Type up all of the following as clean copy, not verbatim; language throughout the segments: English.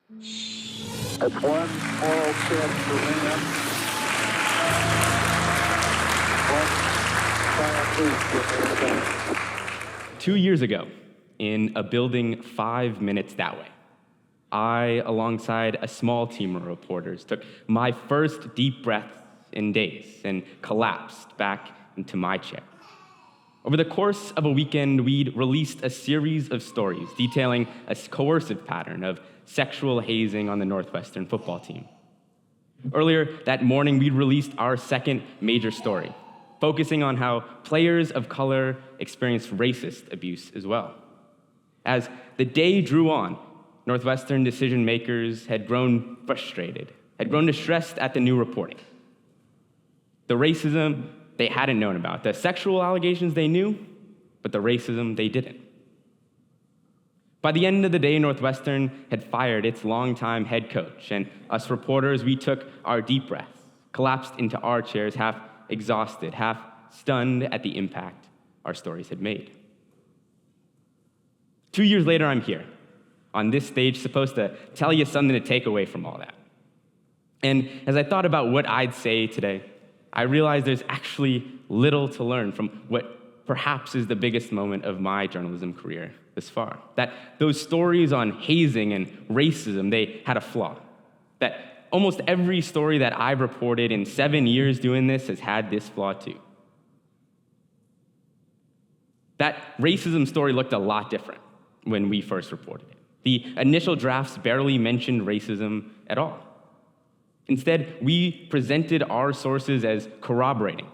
That's one small step for man, one giant leap for mankind. 2 years ago, in a building 5 minutes that way, I, alongside a small team of reporters, took my first deep breath in days and collapsed back into my chair. Over the course of a weekend, we'd released a series of stories detailing a coercive pattern of sexual hazing on the Northwestern football team. Earlier that morning, we'd released our second major story, focusing on how players of color experienced racist abuse as well. As the day drew on, Northwestern decision makers had grown frustrated, had grown distressed at the new reporting. The racism they hadn't known about, the sexual allegations they knew, but the racism they didn't. By the end of the day, Northwestern had fired its longtime head coach, and us reporters, we took our deep breaths, collapsed into our chairs, half exhausted, half stunned at the impact our stories had made. 2 years later, I'm here, on this stage, supposed to tell you something to take away from all that. And as I thought about what I'd say today, I realized there's actually little to learn from what perhaps is the biggest moment of my journalism career this far. That those stories on hazing and racism, they had a flaw. That almost every story that I've reported in 7 years doing this has had this flaw too. That racism story looked a lot different when we first reported it. The initial drafts barely mentioned racism at all. Instead, we presented our sources as corroborating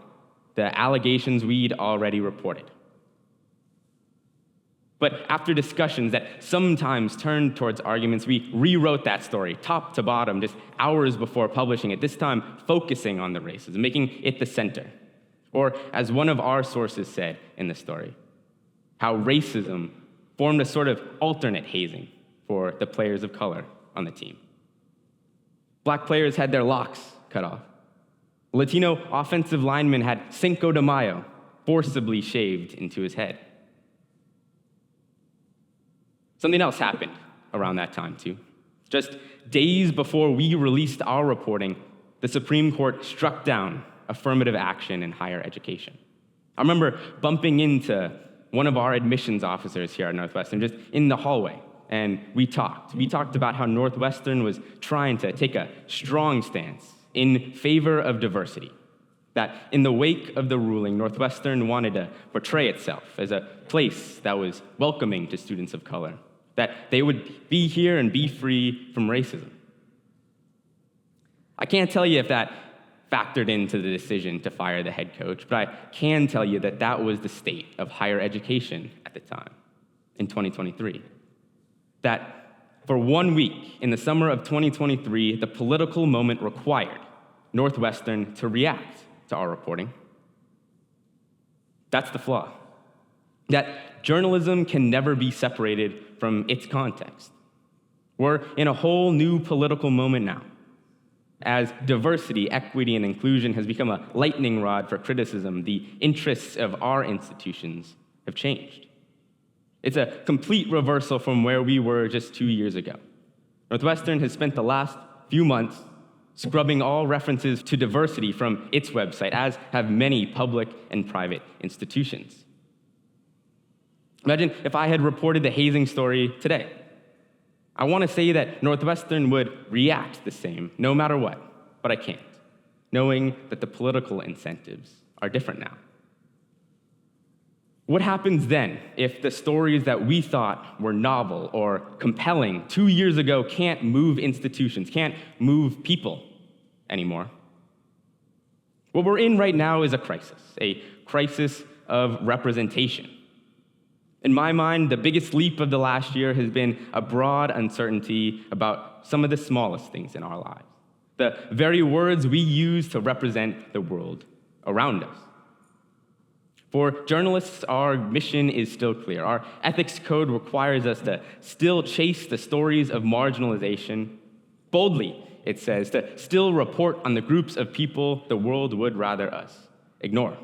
the allegations we'd already reported. But after discussions that sometimes turned towards arguments, we rewrote that story, top to bottom, just hours before publishing it, this time focusing on the racism, making it the center. Or, as one of our sources said in the story, how racism formed a sort of alternate hazing for the players of color on the team. Black players had their locks cut off. Latino offensive lineman had Cinco de Mayo forcibly shaved into his head. Something else happened around that time, too. Just days before we released our reporting, the Supreme Court struck down affirmative action in higher education. I remember bumping into one of our admissions officers here at Northwestern just in the hallway, and we talked. We talked about how Northwestern was trying to take a strong stance in favor of diversity, that in the wake of the ruling, Northwestern wanted to portray itself as a place that was welcoming to students of color, that they would be here and be free from racism. I can't tell you if that factored into the decision to fire the head coach, but I can tell you that that was the state of higher education at the time, in 2023. That for 1 week in the summer of 2023, the political moment required Northwestern to react to our reporting. That's the flaw. That journalism can never be separated from its context. We're in a whole new political moment now, as diversity, equity, and inclusion has become a lightning rod for criticism. The interests of our institutions have changed. It's a complete reversal from where we were just 2 years ago. Northwestern has spent the last few months scrubbing all references to diversity from its website, as have many public and private institutions. Imagine if I had reported the hazing story today. I want to say that Northwestern would react the same, no matter what, but I can't, knowing that the political incentives are different now. What happens then if the stories that we thought were novel or compelling 2 years ago can't move institutions, can't move people anymore? What we're in right now is a crisis of representation. In my mind, the biggest leap of the last year has been a broad uncertainty about some of the smallest things in our lives, the very words we use to represent the world around us. For journalists, our mission is still clear. Our ethics code requires us to still chase the stories of marginalization. Boldly, it says, to still report on the groups of people the world would rather us ignore.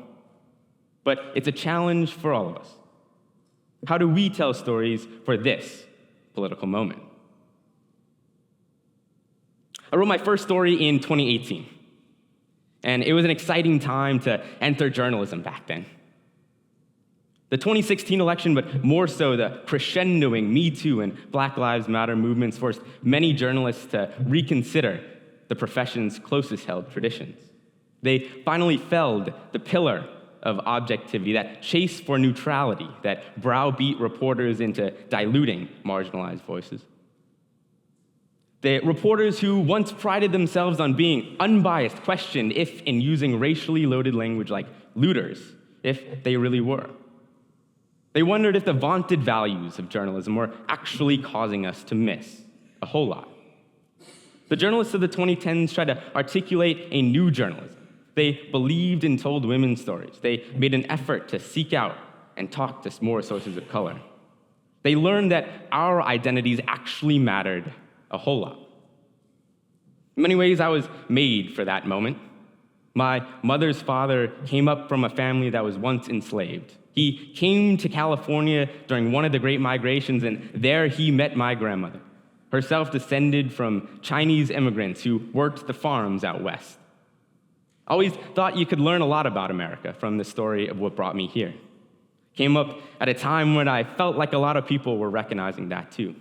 But it's a challenge for all of us. How do we tell stories for this political moment? I wrote my first story in 2018, and it was an exciting time to enter journalism back then. The 2016 election, but more so the crescendoing Me Too and Black Lives Matter movements, forced many journalists to reconsider the profession's closest held traditions. They finally felled the pillar of objectivity, that chase for neutrality that browbeat reporters into diluting marginalized voices. The reporters who once prided themselves on being unbiased questioned if, in using racially loaded language like looters, if they really were. They wondered if the vaunted values of journalism were actually causing us to miss a whole lot. The journalists of the 2010s tried to articulate a new journalism. They believed and told women's stories. They made an effort to seek out and talk to more sources of color. They learned that our identities actually mattered a whole lot. In many ways, I was made for that moment. My mother's father came up from a family that was once enslaved. He came to California during one of the Great Migrations, and there he met my grandmother, herself descended from Chinese immigrants who worked the farms out west. I always thought you could learn a lot about America from the story of what brought me here. Came up at a time when I felt like a lot of people were recognizing that too.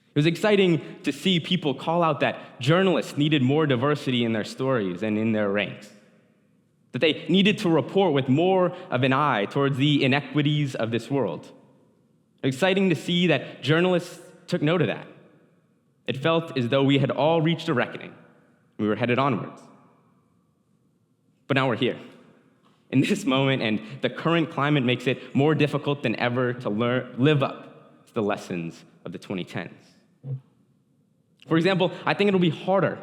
It was exciting to see people call out that journalists needed more diversity in their stories and in their ranks, that they needed to report with more of an eye towards the inequities of this world. Exciting to see that journalists took note of that. It felt as though we had all reached a reckoning. We were headed onwards. But now we're here. In this moment, and the current climate makes it more difficult than ever to live up to the lessons of the 2010s. For example, I think it'll be harder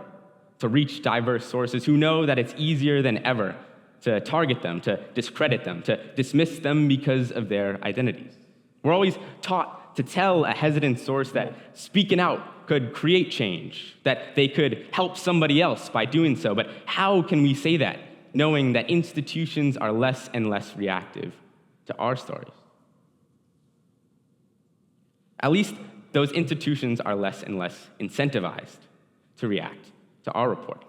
to reach diverse sources who know that it's easier than ever to target them, to discredit them, to dismiss them because of their identities. We're always taught to tell a hesitant source that speaking out could create change, that they could help somebody else by doing so. But how can we say that, knowing that institutions are less and less reactive to our stories? At least those institutions are less and less incentivized to react to our reporting.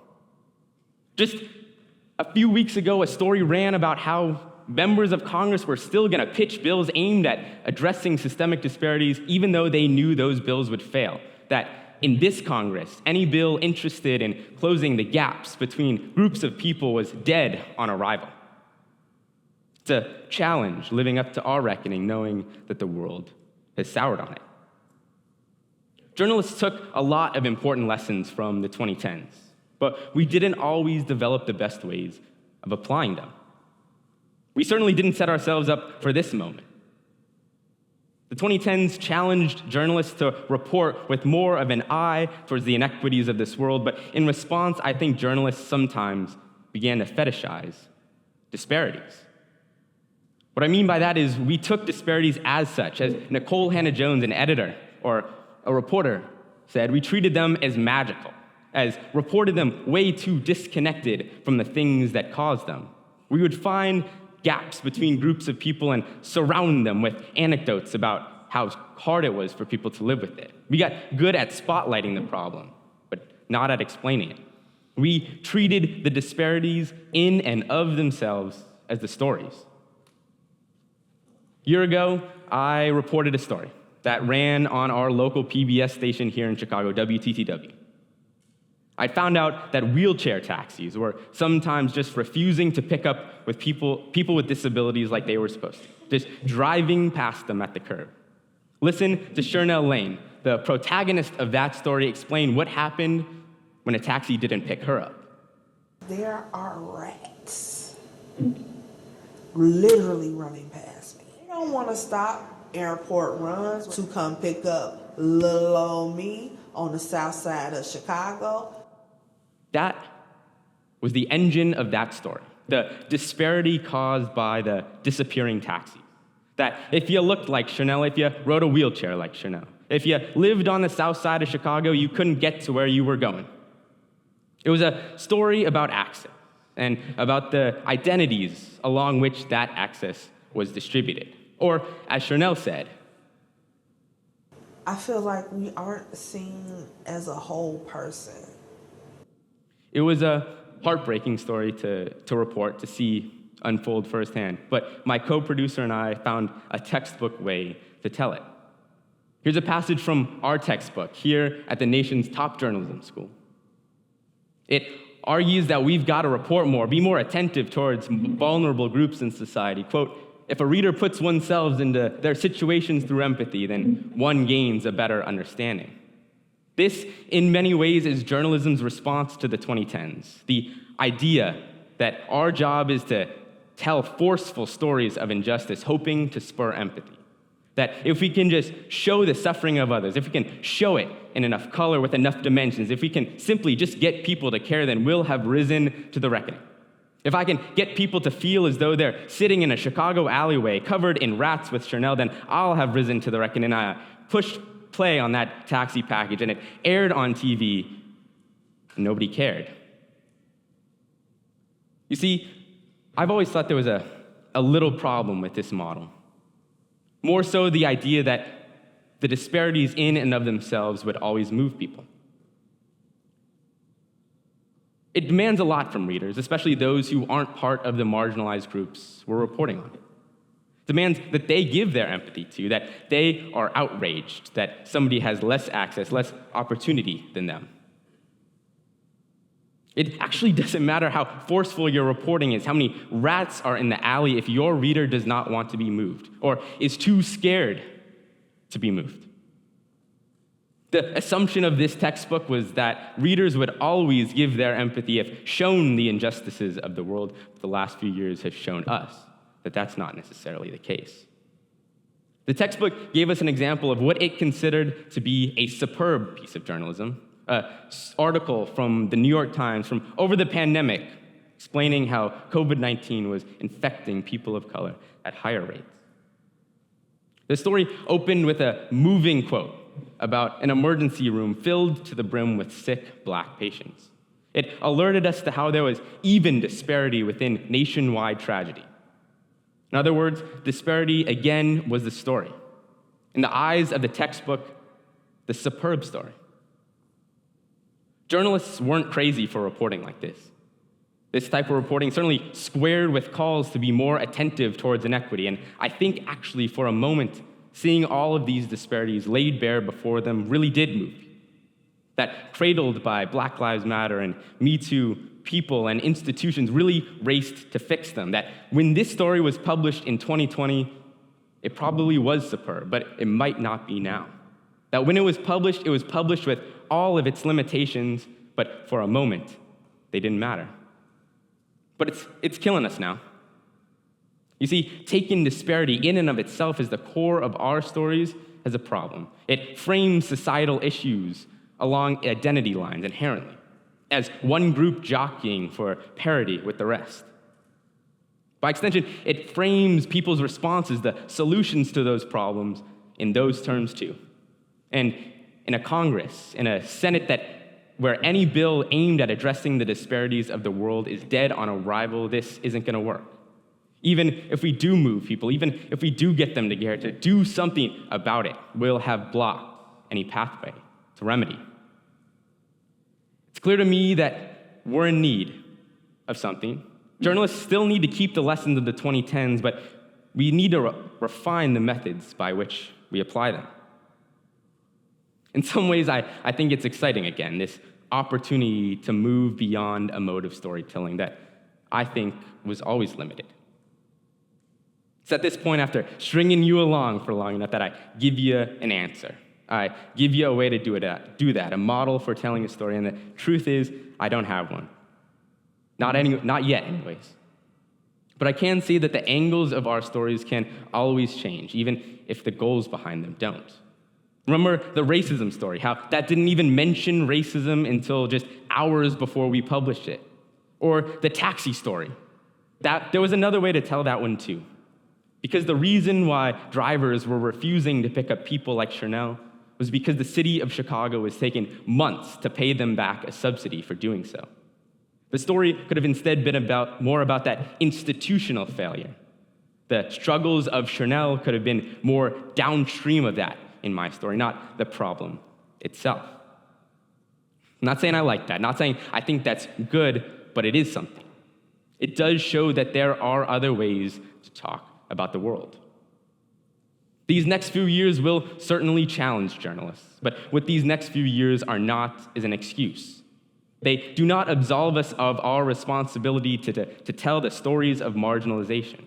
Just a few weeks ago, a story ran about how members of Congress were still going to pitch bills aimed at addressing systemic disparities, even though they knew those bills would fail. That in this Congress, any bill interested in closing the gaps between groups of people was dead on arrival. It's a challenge living up to our reckoning, knowing that the world has soured on it. Journalists took a lot of important lessons from the 2010s, but we didn't always develop the best ways of applying them. We certainly didn't set ourselves up for this moment. The 2010s challenged journalists to report with more of an eye towards the inequities of this world, but in response, I think journalists sometimes began to fetishize disparities. What I mean by that is we took disparities as such. As Nicole Hannah-Jones, an editor or a reporter, said, we treated them as magical, as reported them way too disconnected from the things that caused them. We would find gaps between groups of people and surround them with anecdotes about how hard it was for people to live with it. We got good at spotlighting the problem, but not at explaining it. We treated the disparities in and of themselves as the stories. A year ago, I reported a story that ran on our local PBS station here in Chicago, WTTW. I found out that wheelchair taxis were sometimes just refusing to pick up with people with disabilities like they were supposed to, just driving past them at the curb. Listen to Shernell Lane, the protagonist of that story, explain what happened when a taxi didn't pick her up. There are rats literally running past me. They don't want to stop airport runs to come pick up little old me on the south side of Chicago. That was the engine of that story, the disparity caused by the disappearing taxis. That if you looked like Shernell, if you rode a wheelchair like Shernell, if you lived on the south side of Chicago, you couldn't get to where you were going. It was a story about access and about the identities along which that access was distributed. Or, as Shernell said, I feel like we aren't seen as a whole person. It was a heartbreaking story to report, to see unfold firsthand, but my co-producer and I found a textbook way to tell it. Here's a passage from our textbook here at the nation's top journalism school. It argues that we've got to report more, be more attentive towards vulnerable groups in society. Quote, if a reader puts oneself into their situations through empathy, then one gains a better understanding. This, in many ways, is journalism's response to the 2010s. The idea that our job is to tell forceful stories of injustice, hoping to spur empathy. That if we can just show the suffering of others, if we can show it in enough color with enough dimensions, if we can simply just get people to care, then we'll have risen to the reckoning. If I can get people to feel as though they're sitting in a Chicago alleyway covered in rats with Chanel, then I'll have risen to the reckoning. I pushed play on that taxi package, and it aired on TV, and nobody cared. You see, I've always thought there was a little problem with this model. More so the idea that the disparities in and of themselves would always move people. It demands a lot from readers, especially those who aren't part of the marginalized groups we're reporting on. It demands that they give their empathy to, that they are outraged, that somebody has less access, less opportunity than them. It actually doesn't matter how forceful your reporting is, how many rats are in the alley if your reader does not want to be moved or is too scared to be moved. The assumption of this textbook was that readers would always give their empathy if shown the injustices of the world. But the last few years have shown us that that's not necessarily the case. The textbook gave us an example of what it considered to be a superb piece of journalism, an article from the New York Times from over the pandemic explaining how COVID-19 was infecting people of color at higher rates. The story opened with a moving quote about an emergency room filled to the brim with sick Black patients. It alerted us to how there was even disparity within nationwide tragedy. In other words, disparity again was the story. In the eyes of the textbook, the superb story. Journalists weren't crazy for reporting like this. This type of reporting certainly squared with calls to be more attentive towards inequity, and I think actually for a moment, seeing all of these disparities laid bare before them really did move. That cradled by Black Lives Matter and Me Too, people and institutions really raced to fix them. That when this story was published in 2020, it probably was superb, but it might not be now. That when it was published with all of its limitations, but for a moment, they didn't matter. But it's killing us now. You see, taking disparity in and of itself as the core of our stories has a problem. It frames societal issues along identity lines inherently, as one group jockeying for parity with the rest. By extension, it frames people's responses, the solutions to those problems, in those terms too. And in a Congress, in a Senate where any bill aimed at addressing the disparities of the world is dead on arrival, this isn't going to work. Even if we do move people, even if we do get them together to do something about it, we'll have blocked any pathway to remedy. It's clear to me that we're in need of something. Journalists still need to keep the lessons of the 2010s, but we need to refine the methods by which we apply them. In some ways, I think it's exciting again, this opportunity to move beyond a mode of storytelling that I think was always limited. It's at this point, after stringing you along for long enough, that I give you an answer. I give you a way to do that, a model for telling a story, and the truth is, I don't have one. Not yet, anyways. But I can see that the angles of our stories can always change, even if the goals behind them don't. Remember the racism story, how that didn't even mention racism until just hours before we published it. Or the taxi story. There was another way to tell that one too. Because the reason why drivers were refusing to pick up people like Chanel was because the city of Chicago was taking months to pay them back a subsidy for doing so. The story could have instead been more about that institutional failure. The struggles of Chanel could have been more downstream of that, in my story, not the problem itself. I'm not saying I like that, not saying I think that's good, but it is something. It does show that there are other ways to talk about the world. These next few years will certainly challenge journalists, but what these next few years are not is an excuse. They do not absolve us of our responsibility to tell the stories of marginalization.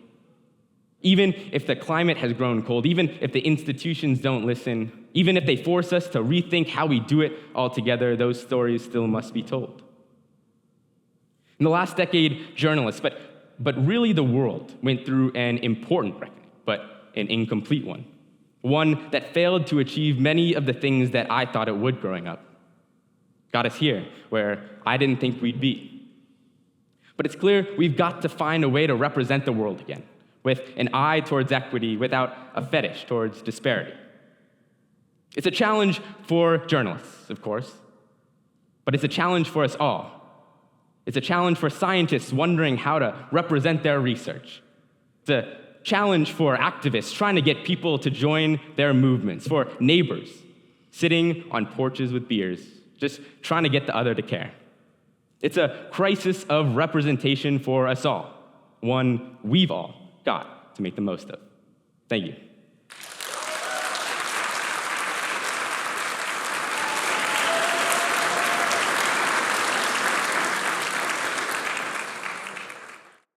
Even if the climate has grown cold, even if the institutions don't listen, even if they force us to rethink how we do it altogether, those stories still must be told. In the last decade, journalists, but really the world, went through an important reckoning, but an incomplete one. One that failed to achieve many of the things that I thought it would growing up. Got us here, where I didn't think we'd be. But it's clear we've got to find a way to represent the world again, with an eye towards equity, without a fetish towards disparity. It's a challenge for journalists, of course, but it's a challenge for us all. It's a challenge for scientists wondering how to represent their research. It's a challenge for activists trying to get people to join their movements, for neighbors sitting on porches with beers, just trying to get the other to care. It's a crisis of representation for us all, one we've all got to make the most of. Thank you.